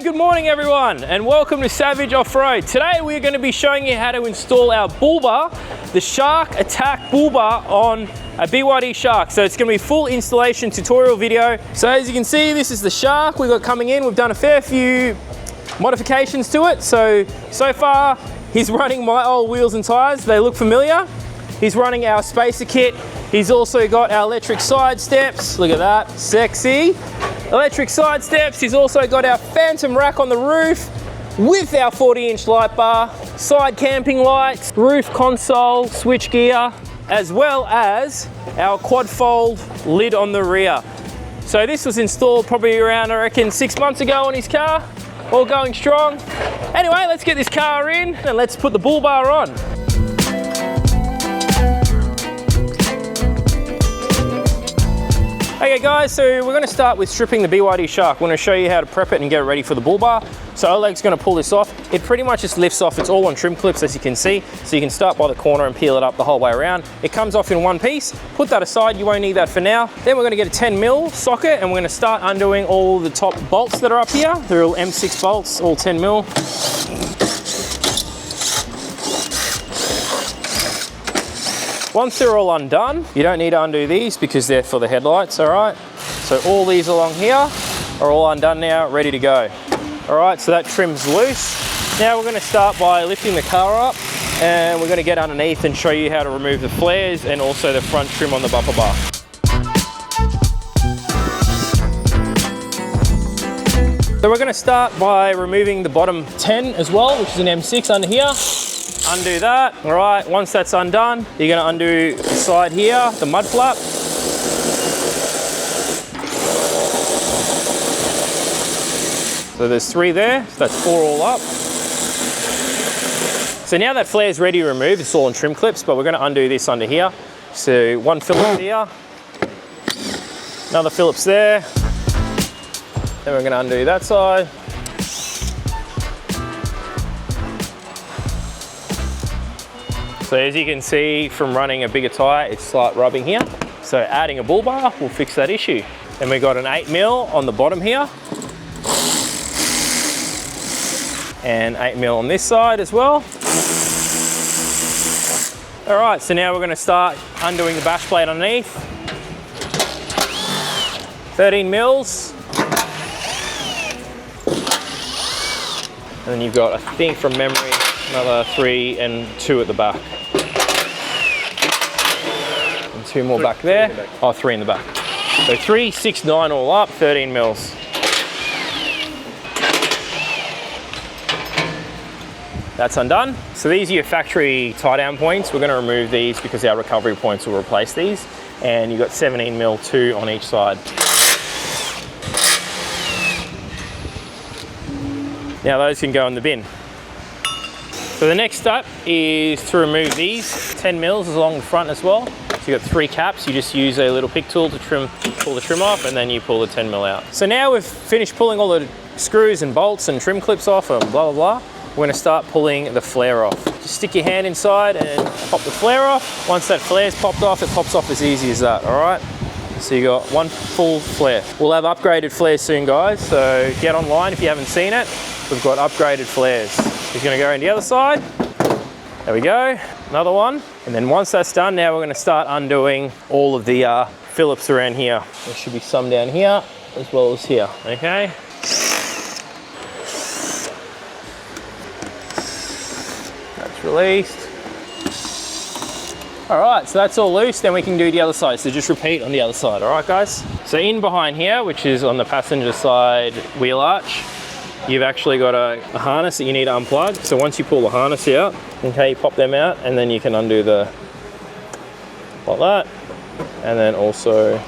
good morning everyone, and welcome to Savage Off-Road. Today we're going to be showing you how to install our bull bar, the Shark Attack bull bar on a BYD Shark. So it's going to be a full installation tutorial video. So as you can see, this is the Shark we've got coming in. We've done a fair few modifications to it. So far he's running my old wheels and tires. They look familiar. He's running our spacer kit. He's also got our electric side steps. Look at that, sexy. Electric side steps. He's also got our phantom rack on the roof with our 40-inch light bar, side camping lights, roof console, switch gear, as well as our quad fold lid on the rear. So this was installed probably around, I reckon, 6 months ago on his car. All going strong. Anyway, let's get this car in and let's put the bull bar on. Okay guys, so we're going to start with stripping the BYD Shark. We're going to show you how to prep it and get it ready for the bull bar. So Oleg's going to pull this off. It pretty much just lifts off. It's all on trim clips, as you can see. So you can start by the corner and peel it up the whole way around. It comes off in one piece. Put that aside, you won't need that for now. Then we're going to get a 10mm socket and we're going to start undoing all the top bolts that are up here. They're all M6 bolts, all 10mm. Once they're all undone, you don't need to undo these because they're for the headlights, all right? So all these along here are all undone now, ready to go. All right, so that trim's loose. Now we're gonna start by lifting the car up and we're gonna get underneath and show you how to remove the flares and also the front trim on the bumper bar. So we're gonna start by removing the bottom 10 as well, which is an M6 under here. Undo that. All right, once that's undone, you're gonna undo the side here, the mud flap. So there's 3 there, so that's 4 all up. So now that flare's ready to remove, it's all on trim clips, but we're gonna undo this under here. So 1 Phillips here, another Phillips there. Then we're gonna undo that side. So as you can see from running a bigger tyre, it's slight rubbing here. So adding a bull bar will fix that issue. Then we got an 8mm on the bottom here. And 8mm on this side as well. All right, so now we're gonna start undoing the bash plate underneath. 13mm. And then you've got, I think from memory, another 3 and 2 at the back. And 2 more back there. Oh, 3 in the back. So 3, 6, 9 all up, 13mm. That's undone. So these are your factory tie down points. We're going to remove these because our recovery points will replace these. And you've got 17mm, 2 on each side. Now those can go in the bin. So the next step is to remove these 10mm along the front as well. So you've got 3 caps. You just use a little pick tool to pull the trim off, and then you pull the 10mm out. So now we've finished pulling all the screws and bolts and trim clips off and blah, blah, blah. We're gonna start pulling the flare off. Just stick your hand inside and pop the flare off. Once that flare's popped off, it pops off as easy as that, all right? So you got 1 full flare. We'll have upgraded flares soon, guys, so get online if you haven't seen it. We've got upgraded flares. He's gonna go around the other side. There we go, another one. And then once that's done, now we're gonna start undoing all of the Phillips around here. There should be some down here as well as here, okay? That's released. All right, so that's all loose, then we can do the other side. So just repeat on the other side, all right, guys? So in behind here, which is on the passenger side wheel arch, you've actually got a harness that you need to unplug. So once you pull the harness out, okay, you pop them out, and then you can undo the, like that. And then also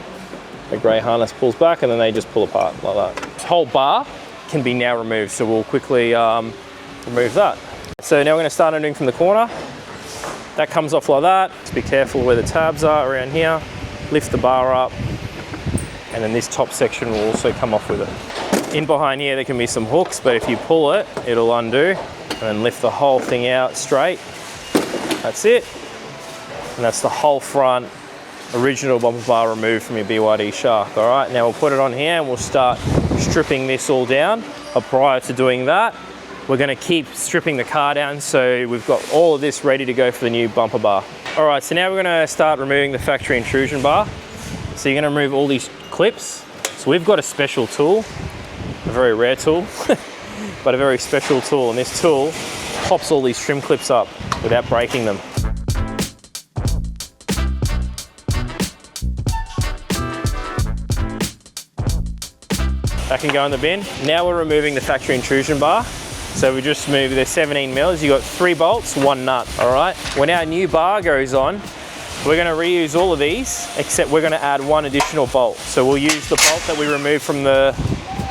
the gray harness pulls back, and then they just pull apart like that. This whole bar can be now removed, so we'll quickly remove that. So now we're gonna start undoing from the corner. That comes off like that. Just be careful where the tabs are around here. Lift the bar up, and then this top section will also come off with it. In behind here, there can be some hooks, but if you pull it, it'll undo, and then lift the whole thing out straight. That's it. And that's the whole front original bumper bar removed from your BYD Shark. All right, now we'll put it on here and we'll start stripping this all down. prior to doing that, we're gonna keep stripping the car down so we've got all of this ready to go for the new bumper bar. All right, so now we're gonna start removing the factory intrusion bar. So you're gonna remove all these clips. So we've got a special tool, a very rare tool, but a very special tool. And this tool pops all these trim clips up without breaking them. That can go in the bin. Now we're removing the factory intrusion bar. So we just moved the 17 mils. You got 3 bolts, 1 nut, all right? When our new bar goes on, we're gonna reuse all of these, except we're gonna add 1 additional bolt. So we'll use the bolt that we removed from the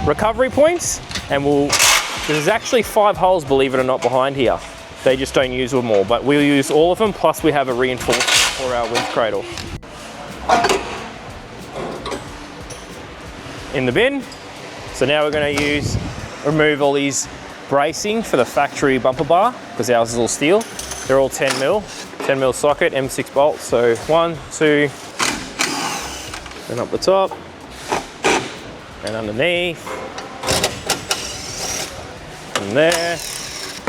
recovery points, and there's actually 5 holes, believe it or not, behind here. They just don't use them all, but we'll use all of them, plus we have a reinforcement for our winch cradle. In the bin. So now we're gonna remove all these bracing for the factory bumper bar, because ours is all steel. They're all 10 mil socket, M6 bolts. So 1, 2, and up the top, and underneath, and there.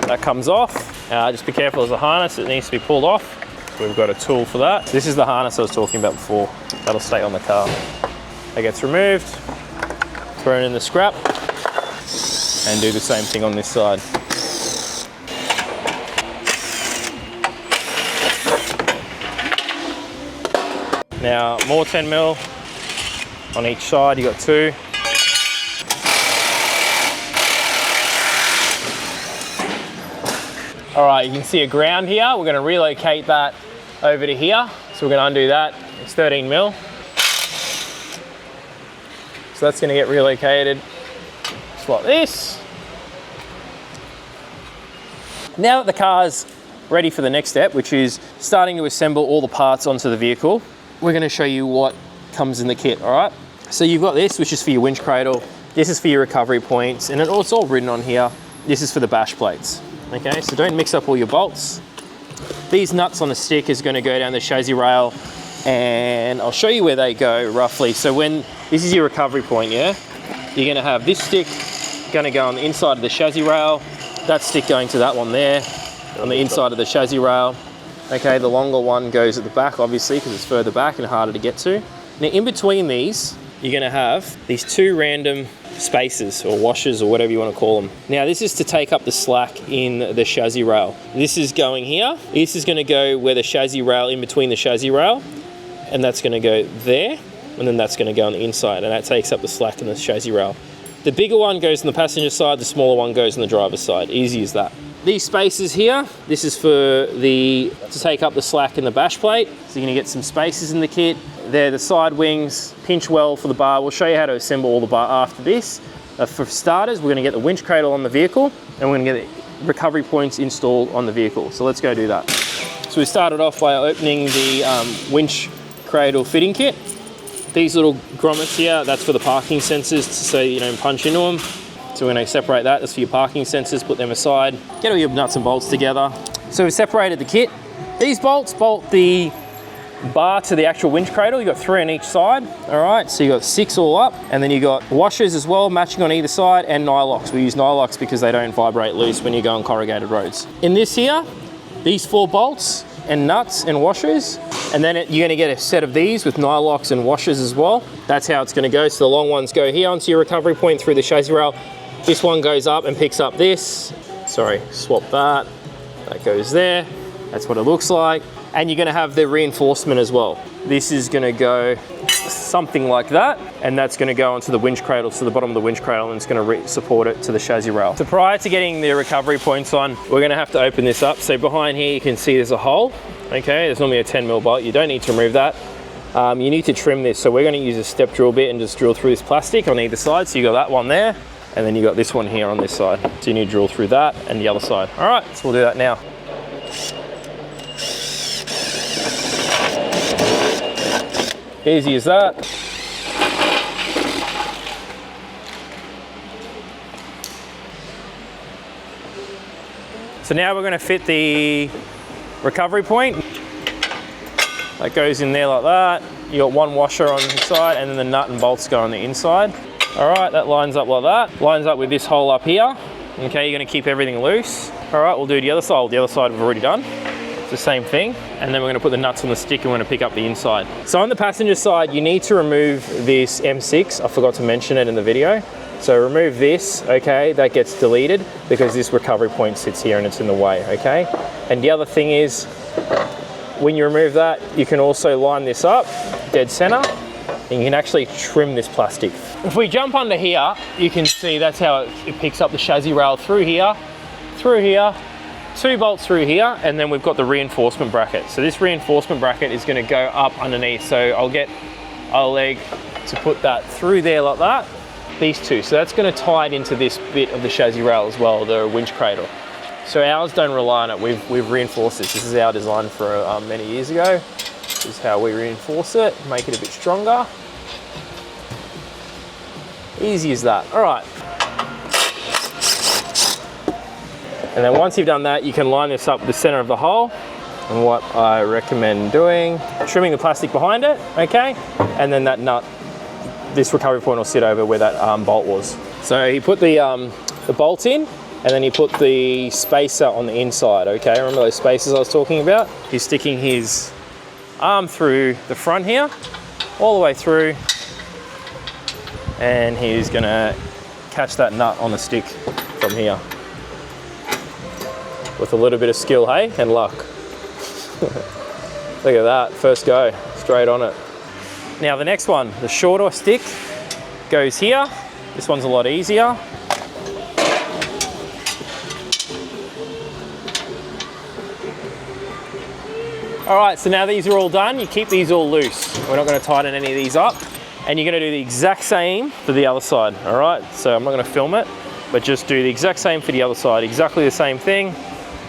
That comes off. Just be careful, there's a harness that needs to be pulled off. We've got a tool for that. This is the harness I was talking about before. That'll stay on the car. That gets removed, thrown in the scrap, and do the same thing on this side. Now, more 10 mil on each side, you got 2. All right, you can see a ground here. We're gonna relocate that over to here. So we're gonna undo that. It's 13 mil. So that's gonna get relocated just like this. Now that the car's ready for the next step, which is starting to assemble all the parts onto the vehicle, we're gonna show you what comes in the kit, all right? So you've got this, which is for your winch cradle. This is for your recovery points, and it's all written on here. This is for the bash plates, okay? So don't mix up all your bolts. These nuts on the stick is gonna go down the chassis rail, and I'll show you where they go roughly. So this is your recovery point, yeah? You're gonna have this stick gonna go on the inside of the chassis rail, that stick going to that one there, on the inside of the chassis rail. Okay, the longer one goes at the back, obviously, because it's further back and harder to get to. Now, in between these, you're gonna have these 2 random spacers, or washers, or whatever you wanna call them. Now, this is to take up the slack in the chassis rail. This is going here. This is gonna go where the chassis rail, in between the chassis rail, and that's gonna go there, and then that's gonna go on the inside, and that takes up the slack in the chassis rail. The bigger one goes on the passenger side, the smaller one goes on the driver's side. Easy as that. These spacers here, this is for to take up the slack in the bash plate. So you're gonna get some spacers in the kit. They're the side wings, pinch well for the bar. We'll show you how to assemble all the bar after this. For starters, we're gonna get the winch cradle on the vehicle, and we're gonna get the recovery points installed on the vehicle. So let's go do that. So we started off by opening the winch cradle fitting kit. These little grommets here, that's for the parking sensors, so you don't punch into them. So we're going to separate that. That's for your parking sensors, put them aside. Get all your nuts and bolts together. So we've separated the kit. These bolts bolt the bar to the actual winch cradle. You've got 3 on each side, all right? So you've got 6 all up, and then you've got washers as well, matching on either side, and nylocks. We use nylocks because they don't vibrate loose when you go on corrugated roads. In this here, these 4 bolts and nuts and washers, and then you're gonna get a set of these with nylocks and washers as well. That's how it's gonna go. So the long ones go here onto your recovery point through the chassis rail. This one goes up and picks up this. Sorry, swap that. That goes there. That's what it looks like. And you're gonna have the reinforcement as well. This is gonna go something like that, and that's gonna go onto the winch cradle, to the bottom of the winch cradle, and it's gonna support it to the chassis rail. So prior to getting the recovery points on, we're gonna have to open this up. So behind here, you can see there's a hole. Okay, there's normally a 10 mil bolt. You don't need to remove that. You need to trim this. So we're gonna use a step drill bit and just drill through this plastic on either side. So you got that one there, and then you got this one here on this side. So you need to drill through that and the other side. All right, so we'll do that now. Easy as that. So now we're going to fit the recovery point. That goes in there like that. You got 1 washer on the side, and then the nut and bolts go on the inside. All right, that lines up like that. Lines up with this hole up here. Okay, you're gonna keep everything loose. All right, we'll do the other side. The other side we've already done. It's the same thing. And then we're gonna put the nuts on the stick and we're gonna pick up the inside. So on the passenger side, you need to remove this M6. I forgot to mention it in the video. So remove this, okay, that gets deleted because this recovery point sits here and it's in the way, okay? And the other thing is, when you remove that, you can also line this up, dead center, and you can actually trim this plastic. If we jump under here, you can see that's how it picks up the chassis rail through here, 2 bolts through here, and then we've got the reinforcement bracket. So this reinforcement bracket is gonna go up underneath. So I'll get Oleg to put that through there like that, these two. So that's gonna tie it into this bit of the chassis rail as well, the winch cradle. So ours don't rely on it, we've reinforced this. This is our design for many years ago. This is how we reinforce it, make it a bit stronger. Easy as that. All right. And then once you've done that, you can line this up the center of the hole. And what I recommend doing, trimming the plastic behind it, okay? And then that nut, this recovery point will sit over where that bolt was. So he put the bolt in, and then he put the spacer on the inside, okay? Remember those spacers I was talking about? He's sticking his arm through the front here, all the way through, and he's gonna catch that nut on the stick from here. With a little bit of skill, hey, and luck. Look at that, first go, straight on it. Now the next one, the shorter stick goes here. This one's a lot easier. All right, so now these are all done, you keep these all loose. We're not gonna tighten any of these up. And you're gonna do the exact same for the other side, all right? So I'm not gonna film it, but just do the exact same for the other side. Exactly the same thing.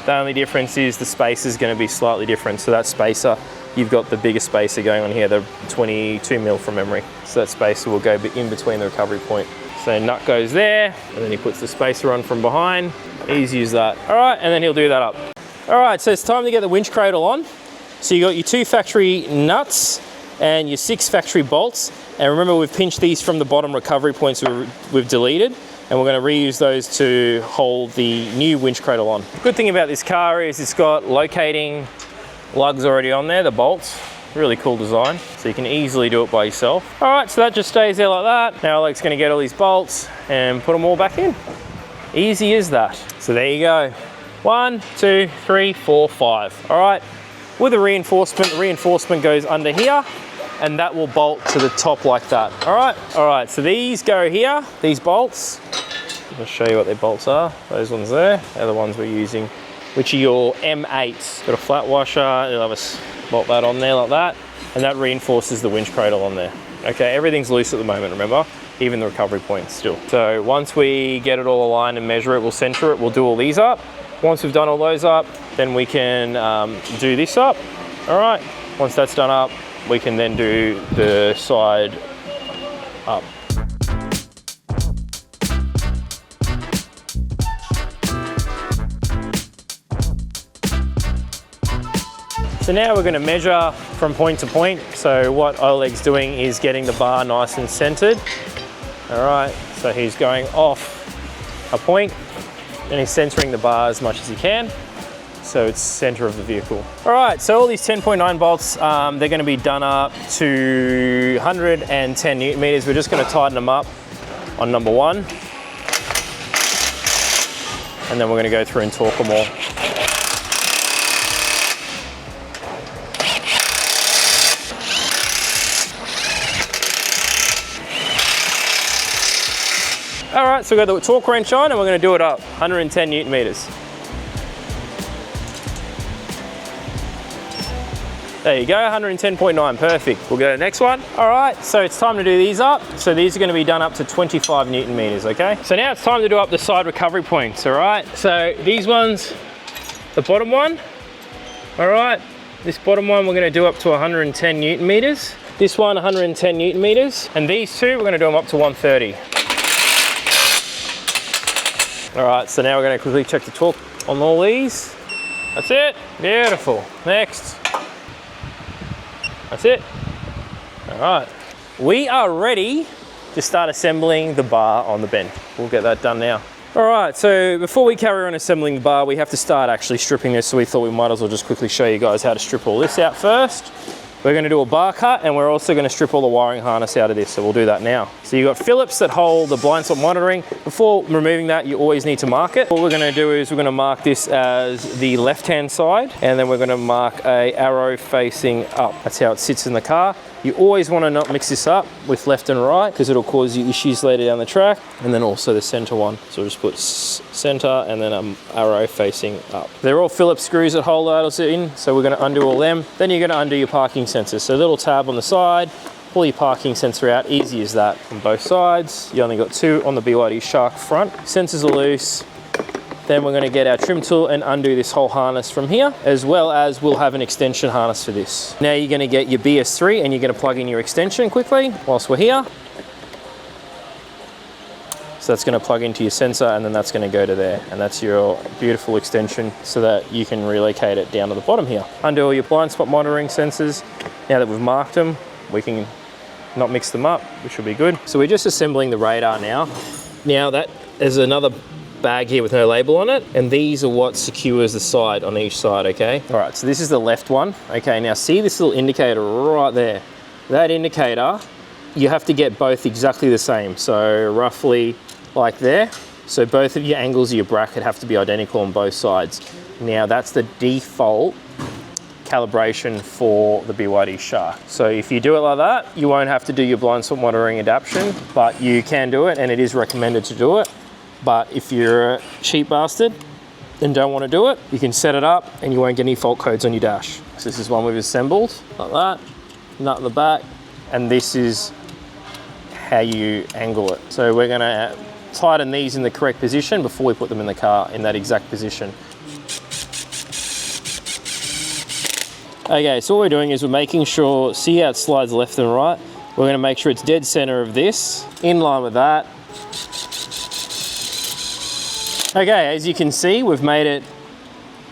The only difference is the space is gonna be slightly different. So that spacer, you've got the bigger spacer going on here, the 22 mil from memory. So that spacer will go in between the recovery point. So nut goes there, and then he puts the spacer on from behind. Easy as that. All right, and then he'll do that up. All right, so it's time to get the winch cradle on. So you got your 2 factory nuts and your 6 factory bolts. And remember, we've pinched these from the bottom recovery points we've deleted, and we're gonna reuse those to hold the new winch cradle on. Good thing about this car is it's got locating lugs already on there, the bolts. Really cool design, so you can easily do it by yourself. All right, so that just stays there like that. Now Alec's gonna get all these bolts and put them all back in. Easy as that. So there you go. 1, 2, 3, 4, 5. All right, with the reinforcement goes under here, and that will bolt to the top like that. All right, so these go here, these bolts. I'll show you what their bolts are. Those ones there, they're the ones we're using, which are your M8s. Got a flat washer, you'll have a bolt that on there like that, and that reinforces the winch cradle on there. Okay, everything's loose at the moment, remember? Even the recovery points still. So once we get it all aligned and measure it, we'll center it, we'll do all these up. Once we've done all those up, then we can do this up. All right, once that's done up, we can then do the side up. So now we're going to measure from point to point. So what Oleg's doing is getting the bar nice and centered. All right, so he's going off a point and he's centering the bar as much as he can, so it's center of the vehicle. All right, so all these 10.9 bolts, they're gonna be done up to 110 Newton meters. We're just gonna tighten them up on number 1. And then we're gonna go through and torque them all. All right, so we've got the torque wrench on and we're gonna do it up, 110 Newton meters. There you go, 110.9, perfect. We'll go to the next one. All right, so it's time to do these up. So these are gonna be done up to 25 Newton meters, okay? So now it's time to do up the side recovery points, all right? So these ones, the bottom one, all right? This bottom one, we're gonna do up to 110 Newton meters. This one, 110 Newton meters. And these two, we're gonna do them up to 130. All right, so now we're gonna quickly check the torque on all these. That's it, beautiful. Next. That's it. All right. We are ready just start assembling the bar on the bench. We'll get that done now. All right, so before we carry on assembling the bar, we have to start actually stripping this, so we thought we might as well just quickly show you guys how to strip all this out first. We're going to do a bar cut, and we're also going to strip all the wiring harness out of this, so we'll do that now. So you've got Phillips that hold the blind spot monitoring. Before removing that, you always need to mark it. What we're going to do is we're going to mark this as the left-hand side, and then we're going to mark a arrow facing up. That's how it sits in the car. You always want to not mix this up with left and right because it'll cause you issues later down the track. And then also the center one. So we'll just put center and then an arrow facing up. They're all Phillips screws that hold those in. So we're going to undo all them. Then you're going to undo your parking sensors. So a little tab on the side, pull your parking sensor out, easy as that on both sides. You only got 2 on the BYD Shark front. Sensors are loose. Then we're going to get our trim tool and undo this whole harness from here, as well as we'll have an extension harness for this. Now you're going to get your BS3 and you're going to plug in your extension quickly whilst we're here. So that's going to plug into your sensor and then that's going to go to there. And that's your beautiful extension so that you can relocate it down to the bottom here. Undo all your blind spot monitoring sensors. Now that we've marked them, we can not mix them up, which will be good. So we're just assembling the radar now. Now that is another bag here with no label on it, and these are what secures the side on each side, okay? All right, so this is the left one. Okay, now see this little indicator right there? That indicator, you have to get both exactly the same. So roughly like there. So both of your angles of your bracket have to be identical on both sides. Now that's the default calibration for the BYD Shark. So if you do it like that, you won't have to do your blind spot monitoring adaptation, but you can do it and it is recommended to do it. But if you're a cheap bastard and don't want to do it, you can set it up and you won't get any fault codes on your dash. So this is one we've assembled like that, nut in the back, and this is how you angle it. So we're going to tighten these in the correct position before we put them in the car in that exact position. Okay, so what we're doing is we're making sure, see how it slides left and right? We're going to make sure it's dead center of this, in line with that. Okay, as you can see, we've made it,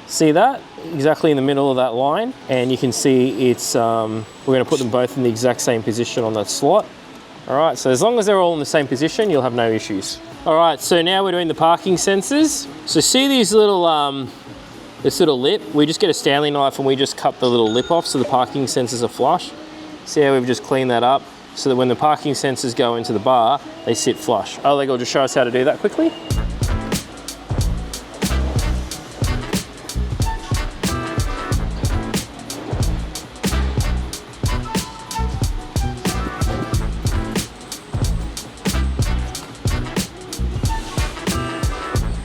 see that? Exactly in the middle of that line. And you can see it's, we're gonna put them both in the exact same position on that slot. All right, so as long as they're all in the same position, you'll have no issues. All right, so now we're doing the parking sensors. So see these little, this little lip? We just get a Stanley knife and we just cut the little lip off so the parking sensors are flush. See how we've just cleaned that up so that when the parking sensors go into the bar, they sit flush. Oleg will just show us how to do that quickly.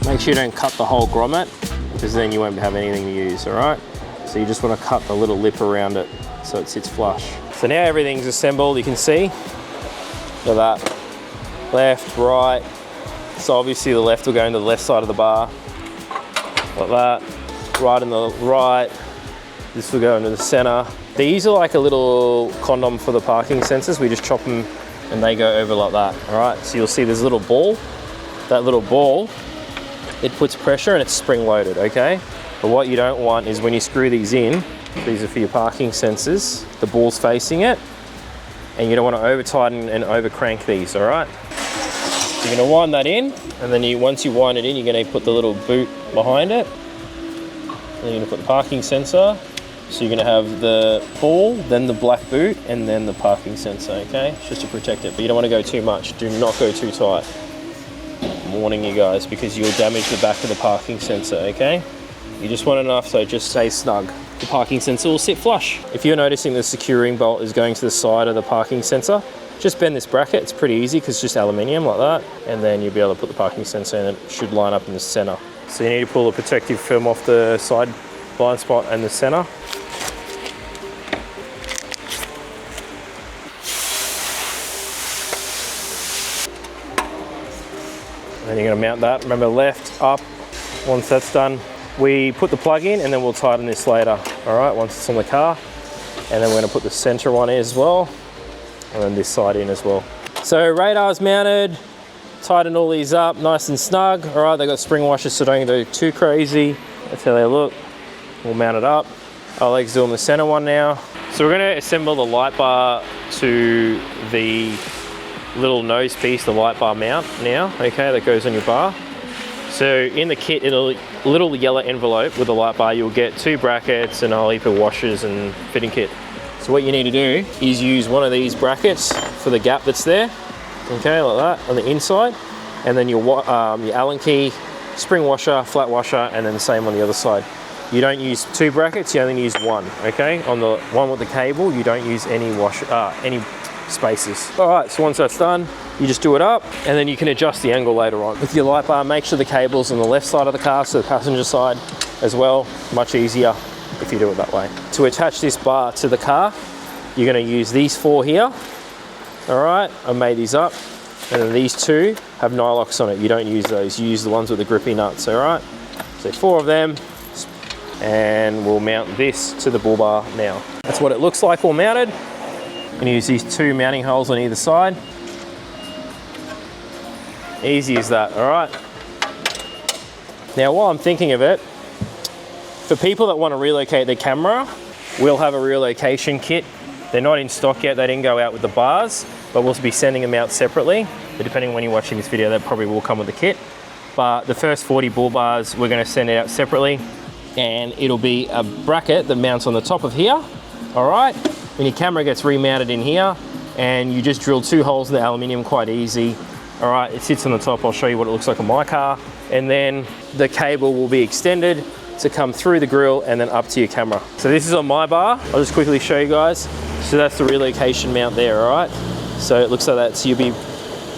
Make sure you don't cut the whole grommet because then you won't have anything to use, all right? So you just want to cut the little lip around it so it sits flush. So now everything's assembled, you can see. Look at that. Left, right. So obviously the left will go into the left side of the bar. Like that. Right in the right. This will go into the center. These are like a little condom for the parking sensors. We just chop them and they go over like that, all right? So you'll see there's a little ball. That little ball, it puts pressure and it's spring loaded, okay? But what you don't want is when you screw these in, these are for your parking sensors, the ball's facing it, and you don't want to over tighten and over crank these, all right? So you're gonna wind that in, and then once you wind it in, you're gonna put the little boot behind it. Then you're gonna put the parking sensor. So you're gonna have the ball, then the black boot, and then the parking sensor, okay? Just to protect it, but you don't wanna go too much. Do not go too tight. I'm warning you guys because you'll damage the back of the parking sensor, okay? You just want enough so just stay snug. The parking sensor will sit flush. If you're noticing the securing bolt is going to the side of the parking sensor, just bend this bracket. It's pretty easy because it's just aluminium like that. And then you'll be able to put the parking sensor in. It should line up in the center. So you need to pull the protective film off the side blind spot and the center. And you're going to mount that. Remember, left, up. Once that's done, we put the plug in and then we'll tighten this later. All right, once it's on the car. And then we're going to put the center one in as well. And then this side in as well. So radar's mounted. Tighten all these up nice and snug. All right, they've got spring washers, so don't go too crazy. That's how they look. We'll mount it up. Oleg's doing the center one now. So we're going to assemble the light bar to the little nose piece, the light bar mount now, okay, that goes on your bar. So in the kit, in a little yellow envelope with a light bar, you'll get 2 brackets and a whole heap of washers and fitting kit. So what you need to do is use one of these brackets for the gap that's there, okay, like that, on the inside, and then your Allen key, spring washer, flat washer, and then the same on the other side. You don't use 2 brackets, you only use 1, okay? On the one with the cable, you don't use any spaces. All right, so once that's done, you just do it up, and then you can adjust the angle later on. With your light bar, make sure the cable's on the left side of the car, so the passenger side as well. Much easier if you do it that way. To attach this bar to the car, you're gonna use these 4 here. All right, I made these up. And then these 2 have nylocks on it. You don't use those, you use the ones with the grippy nuts, all right? So 4 of them, and we'll mount this to the bull bar now. That's what it looks like all mounted. I'm gonna use these 2 mounting holes on either side. Easy as that, all right? Now, while I'm thinking of it, for people that wanna relocate their camera, we'll have a relocation kit. They're not in stock yet, they didn't go out with the bars, but we'll be sending them out separately. But depending on when you're watching this video, that probably will come with the kit. But the first 40 bull bars, we're gonna send it out separately, and it'll be a bracket that mounts on the top of here, all right? When your camera gets remounted in here, and you just drill 2 holes in the aluminium, quite easy. All right, it sits on the top. I'll show you what it looks like on my car. And then the cable will be extended to come through the grill and then up to your camera. So this is on my bar. I'll just quickly show you guys. So that's the relocation mount there, all right? So it looks like that. So you'll be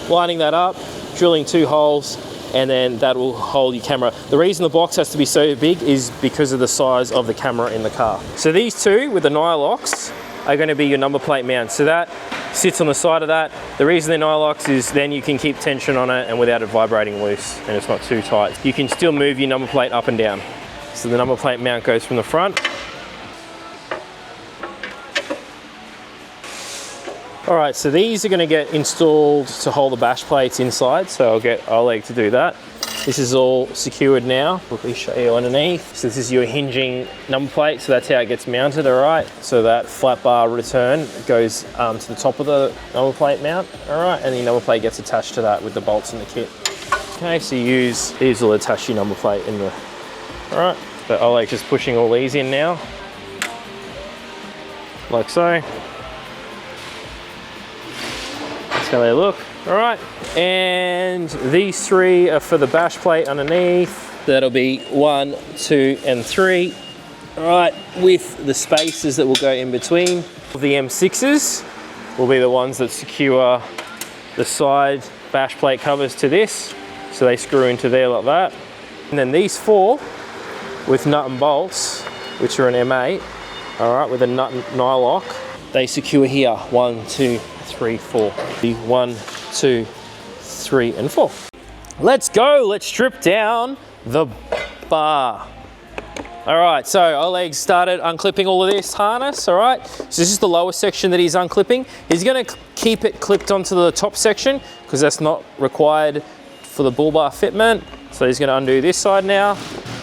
lining that up, drilling 2 holes, and then that will hold your camera. The reason the box has to be so big is because of the size of the camera in the car. So these 2 with the nylocks are going to be your number plate mount. So that sits on the side of that. The reason they're nylocks is then you can keep tension on it and without it vibrating loose, and it's not too tight. You can still move your number plate up and down. So the number plate mount goes from the front. All right, so these are gonna get installed to hold the bash plates inside, so I'll get Oleg to do that. This is all secured now. Quickly show you underneath. So this is your hinging number plate, so that's how it gets mounted, all right? So that flat bar return goes to the top of the number plate mount, all right? And the number plate gets attached to that with the bolts in the kit. Okay, so these will attach your number plate in the, all right? So Oleg's just pushing all these in now, like so. That's how they look. All right, and these 3 are for the bash plate underneath. That'll be 1, 2, and 3. All right, with the spaces that will go in between. The M6s will be the ones that secure the side bash plate covers to this. So they screw into there like that. And then these 4 with nut and bolts, which are an M8, all right, with a nut and nylock, they secure here, 1, 2, 3, 4. 1, 2, 3, and 4. Let's go, let's strip down the bar. All right, so Oleg started unclipping all of this harness, all right? So this is the lower section that he's unclipping. He's gonna keep it clipped onto the top section because that's not required for the bull bar fitment. So he's gonna undo this side now.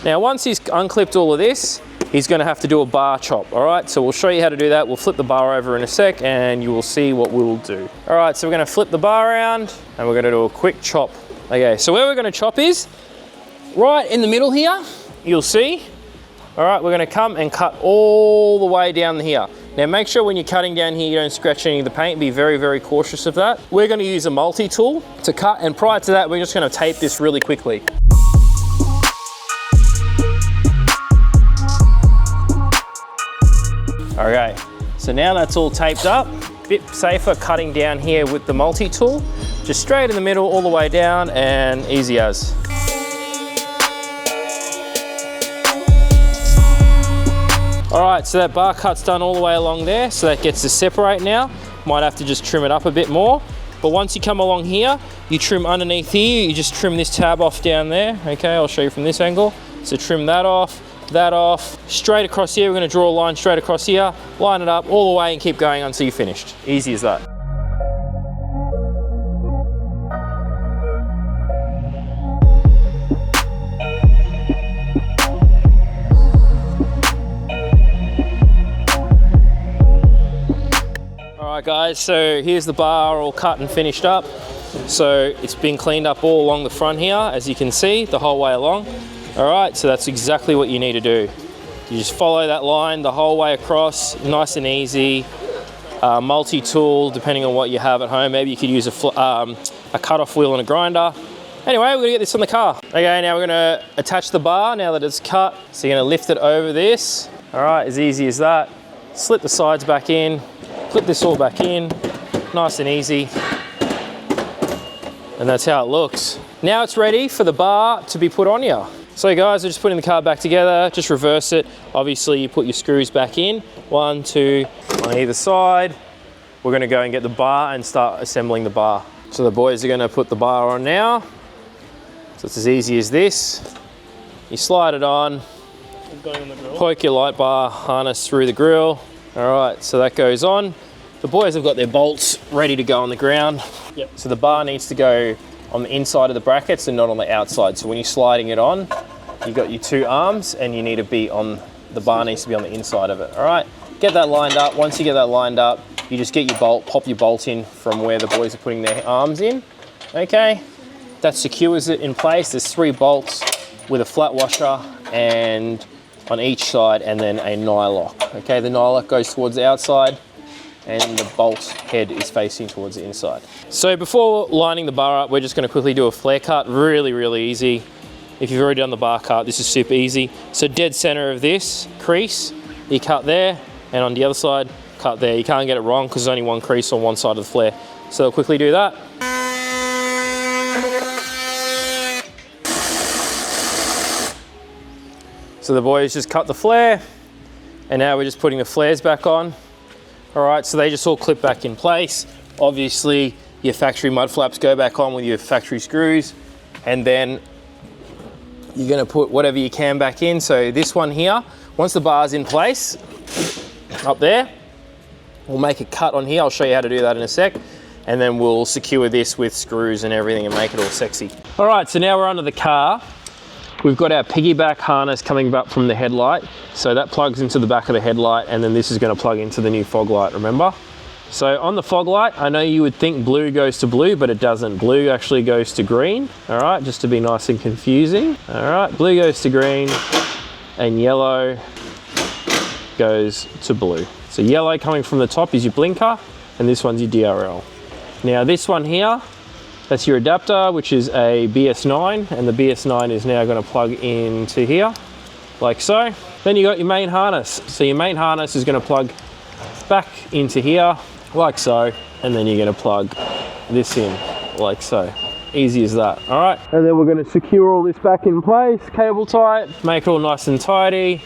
Now, once he's unclipped all of this, he's gonna have to do a bar chop, all right? So we'll show you how to do that. We'll flip the bar over in a sec and you will see what we'll do. All right, so we're gonna flip the bar around and we're gonna do a quick chop. Okay, so where we're gonna chop is right in the middle here, you'll see. All right, we're gonna come and cut all the way down here. Now make sure when you're cutting down here, you don't scratch any of the paint. Be very, very cautious of that. We're gonna use a multi-tool to cut, and prior to that, we're just gonna tape this really quickly. Okay, so now that's all taped up. Bit safer cutting down here with the multi-tool. Just straight in the middle, all the way down, and easy as. All right, so that bar cut's done all the way along there, so that gets to separate now. Might have to just trim it up a bit more. But once you come along here, you trim underneath here, you just trim this tab off down there. Okay, I'll show you from this angle. So trim that off, straight across here. We're gonna draw a line straight across here, line it up all the way and keep going until you're finished. Easy as that. right guys, so here's the bar all cut and finished up. So it's been cleaned up all along the front here, as you can see, the whole way along. All right, so that's exactly what you need to do. You just follow that line the whole way across, nice and easy. Multi-tool, depending on what you have at home. Maybe you could use a cut-off wheel and a grinder. Anyway, we're gonna get this on the car. Okay, now we're gonna attach the bar now that it's cut. So you're gonna lift it over this. All right, as easy as that. Slip the sides back in, clip this all back in, nice and easy. And that's how it looks. Now it's ready for the bar to be put on here. So guys, we're just putting the car back together, just reverse it. Obviously you put your screws back in, 1, 2, on either side. We're gonna go and get the bar and start assembling the bar. So the boys are gonna put the bar on now. So it's as easy as this. You slide it on, poke your light bar harness through the grill. All right, so that goes on. The boys have got their bolts ready to go on the ground. Yep. So the bar needs to go on the inside of the brackets and not on the outside. So when you're sliding it on, you've got your 2 arms and you need to be on, the bar needs to be on the inside of it. All right, get that lined up. Once you get that lined up, you just get your bolt, pop your bolt in from where the boys are putting their arms in. Okay, that secures it in place. There's 3 bolts with a flat washer and on each side, and then a nylock. Okay, the nylock goes towards the outside and the bolt head is facing towards the inside. So before lining the bar up, we're just gonna quickly do a flare cut. Really, really easy. If you've already done the bar cut, this is super easy. So dead center of this crease, you cut there, and on the other side, cut there. You can't get it wrong because there's only 1 crease on one side of the flare. So I'll quickly do that. So the boys just cut the flare, and now we're just putting the flares back on. All right, so they just all clip back in place. Obviously, your factory mud flaps go back on with your factory screws, and then you're gonna put whatever you can back in. So this one here, once the bar's in place, up there, we'll make a cut on here. I'll show you how to do that in a sec. And then we'll secure this with screws and everything and make it all sexy. All right, so now we're under the car. We've got our piggyback harness coming back from the headlight. So that plugs into the back of the headlight, and then this is gonna plug into the new fog light, remember? So on the fog light, I know you would think blue goes to blue, but it doesn't. Blue actually goes to green, all right, just to be nice and confusing. All right, blue goes to green, and yellow goes to blue. So yellow coming from the top is your blinker, and this one's your DRL. Now this one here, that's your adapter, which is a BS9, and the BS9 is now going to plug into here, like so. Then you got your main harness. So your main harness is going to plug back into here, like so, and then you're going to plug this in, like so. Easy as that, all right? And then we're going to secure all this back in place, cable tight, make it all nice and tidy.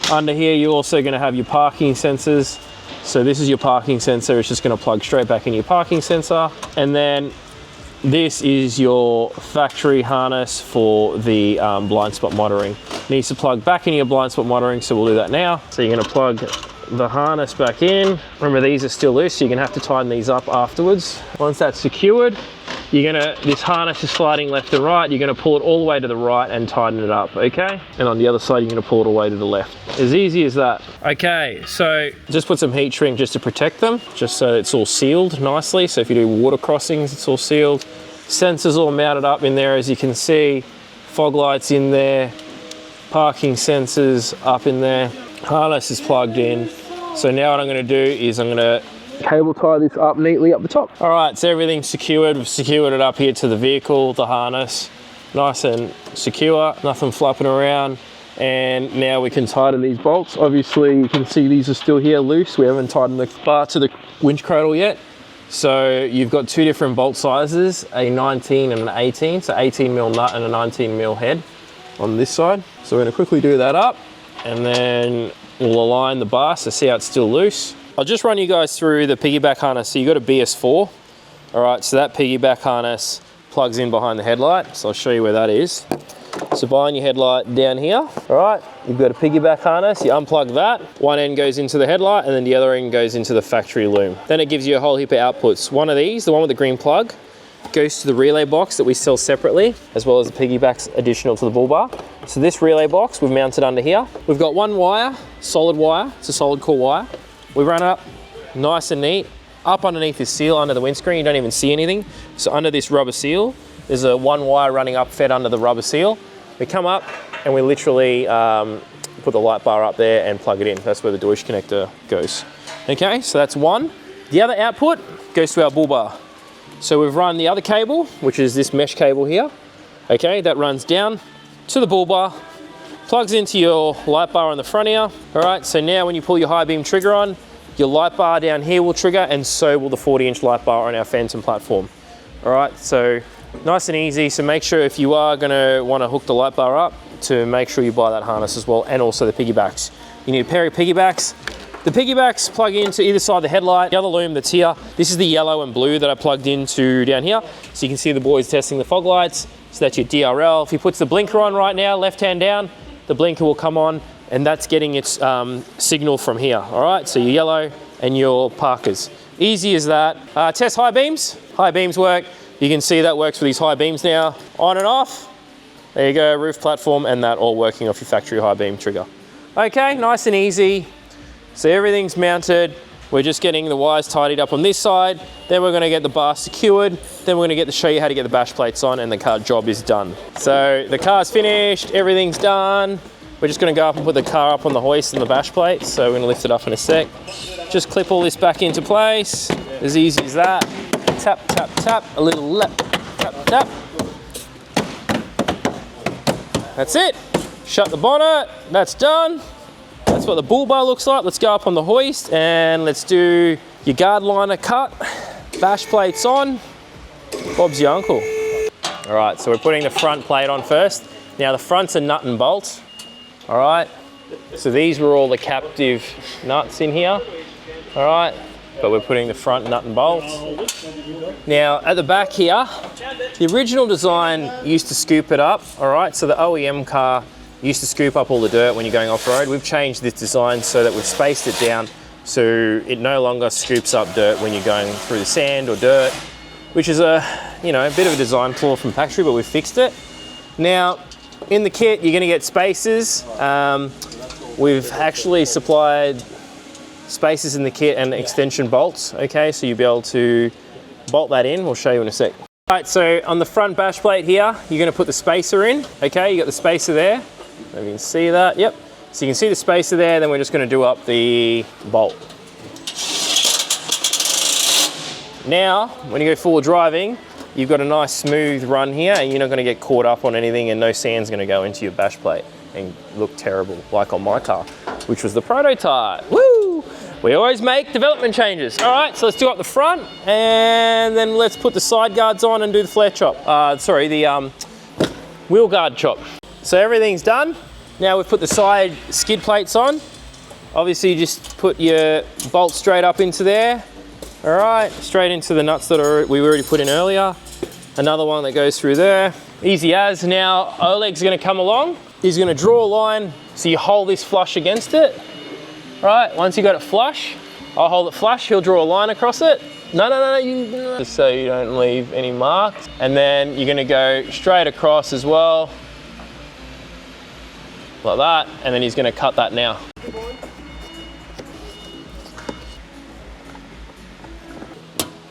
Under here, you're also going to have your parking sensors. So this is your parking sensor. It's just going to plug straight back in your parking sensor. And then this is your factory harness for the blind spot monitoring. It needs to plug back into your blind spot monitoring, so we'll do that now. So you're gonna plug the harness back in. Remember, these are still loose, so you're gonna have to tighten these up afterwards. Once that's secured, this harness is sliding left and right. You're gonna pull it all the way to the right and tighten it up, okay? And on the other side, you're gonna pull it all the way to the left. As easy as that. Okay, so just put some heat shrink just to protect them, just so it's all sealed nicely. So if you do water crossings, it's all sealed. Sensors all mounted up in there, as you can see. Fog lights in there, parking sensors up in there. Harness is plugged in. So now what I'm gonna do is I'm gonna cable tie this up neatly up the top. All right, so everything's secured. We've secured it up here to the vehicle, the harness, nice and secure, nothing flapping around. And now we can tighten these bolts. Obviously, you can see these are still here loose. We haven't tightened the bar to the winch cradle yet. So you've got 2 different bolt sizes, a 19 and an 18. So 18 mil nut and a 19 mil head on this side. So we're gonna quickly do that up, and then we'll align the bar, so see how it's still loose. I'll just run you guys through the piggyback harness. So you've got a BS4. All right, so that piggyback harness plugs in behind the headlight. So I'll show you where that is. So behind your headlight down here, all right, you've got a piggyback harness. You unplug that. One end goes into the headlight, and then the other end goes into the factory loom. Then it gives you a whole heap of outputs. One of these, the one with the green plug, goes to the relay box that we sell separately, as well as the piggybacks additional to the bull bar. So this relay box we've mounted under here. We've got one wire, solid wire. It's a solid core wire. We run up nice and neat up underneath this seal under the windscreen. You don't even see anything. So under this rubber seal, there's a one wire running up fed under the rubber seal. We come up and we literally put the light bar up there and plug it in. That's where the Deutsch connector goes. Okay, so that's one. The other output goes to our bull bar. So we've run the other cable, which is this mesh cable here. Okay, that runs down to the bull bar, plugs into your light bar on the front here. All right, so now when you pull your high beam trigger on, your light bar down here will trigger, and so will the 40-inch light bar on our Phantom platform. All right, so nice and easy. So make sure if you are gonna wanna hook the light bar up, to make sure you buy that harness as well, and also the piggybacks. You need a pair of piggybacks. The piggybacks plug into either side of the headlight. The other loom that's here, this is the yellow and blue that I plugged into down here. So you can see the boys testing the fog lights. So that's your DRL. If he puts the blinker on right now, left hand down, the blinker will come on, and that's getting its signal from here. All right, so your yellow and your parkers. Easy as that. Test high beams. High beams work. You can see that works with these high beams now. On and off. There you go, roof platform, and that all working off your factory high beam trigger. Okay, nice and easy. So everything's mounted. We're just getting the wires tidied up on this side. Then we're gonna get the bar secured. Then we're gonna show you how to get the bash plates on, and the car job is done. So the car's finished, everything's done. We're just gonna go up and put the car up on the hoist and the bash plates. So we're gonna lift it up in a sec. Just clip all this back into place. As easy as that. Tap, tap, tap, a little lap, tap, tap. That's it. Shut the bonnet, that's done. That's what the bull bar looks like. Let's go up on the hoist and let's do your guard liner cut. Bash plates on. Bob's your uncle. All right, so we're putting the front plate on first. Now the front's a nut and bolt. All right, so these were all the captive nuts in here. All right, but we're putting the front nut and bolt. Now at the back here, the original design used to scoop it up. All right, so the OEM car used to scoop up all the dirt when you're going off-road. We've changed this design so that we've spaced it down so it no longer scoops up dirt when you're going through the sand or dirt, which is a bit of a design flaw from factory, but we've fixed it. Now, in the kit, you're gonna get spacers. We've actually supplied spacers in the kit and extension bolts, okay? So you'll be able to bolt that in. We'll show you in a sec. All right, so on the front bash plate here, you're gonna put the spacer in, okay? You got the spacer there. If you can see that, yep. So you can see the spacer there, then we're just gonna do up the bolt. Now, when you go forward driving, you've got a nice smooth run here, and you're not gonna get caught up on anything, and no sand's gonna go into your bash plate and look terrible, like on my car, which was the prototype. Woo! We always make development changes. All right, so let's do up the front, and then let's put the side guards on and do the flare chop. The wheel guard chop. So everything's done. Now we've put the side skid plates on. Obviously, you just put your bolt straight up into there. All right, straight into the nuts that we already put in earlier. Another one that goes through there. Easy as. Now Oleg's gonna come along. He's gonna draw a line, so you hold this flush against it. Right, once you got it flush, I'll hold it flush, he'll draw a line across it. No, just so you don't leave any marks. And then you're gonna go straight across as well, like that, and then he's gonna cut that now.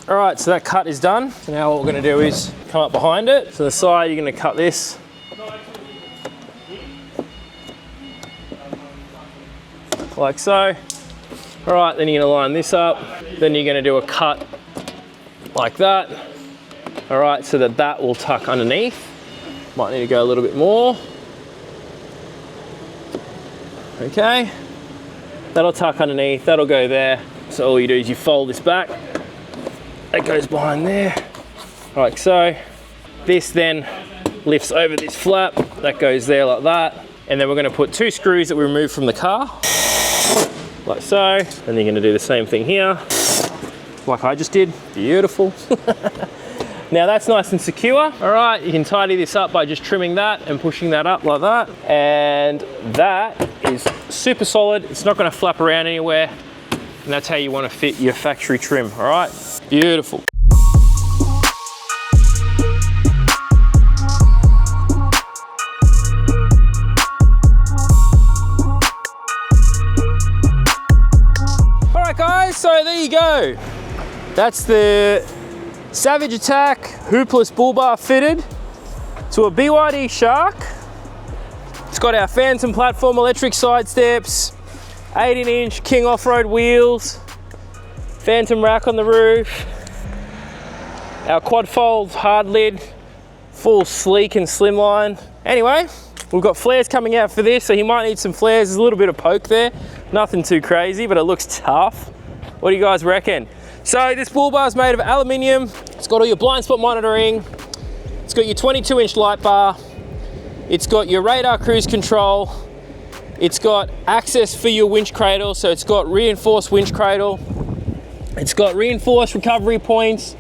All right, so that cut is done. So now what we're gonna do is come up behind it. So the side, you're gonna cut this. Like so. All right, then you're gonna line this up. Then you're gonna do a cut like that. All right, so that will tuck underneath. Might need to go a little bit more. Okay, that'll tuck underneath, that'll go there. So all you do is you fold this back. That goes behind there, like so. This then lifts over this flap, that goes there like that. And then we're gonna put 2 screws that we removed from the car, like so. And you're gonna do the same thing here, like I just did. Beautiful. Now that's nice and secure. All right, you can tidy this up by just trimming that and pushing that up like that. And that is super solid. It's not gonna flap around anywhere. And that's how you wanna fit your factory trim, all right? Beautiful. All right guys, so there you go. That's the Savage Attack Hoopless Bar fitted to a BYD Shark. It's got our Phantom platform electric side steps, 18-inch King off-road wheels, Phantom rack on the roof, our quad fold hard lid, full sleek and slimline. Anyway, we've got flares coming out for this, so he might need some flares. There's a little bit of poke there, nothing too crazy, but it looks tough. What do you guys reckon? So this bull bar is made of aluminium. It's got all your blind spot monitoring. It's got your 22-inch light bar. It's got your radar cruise control. It's got access for your winch cradle, so it's got reinforced winch cradle. It's got reinforced recovery points.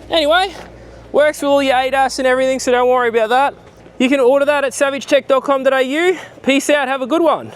Anyway, works with all your ADAS and everything, so don't worry about that. You can order that at savagetech.com.au. Peace out, have a good one.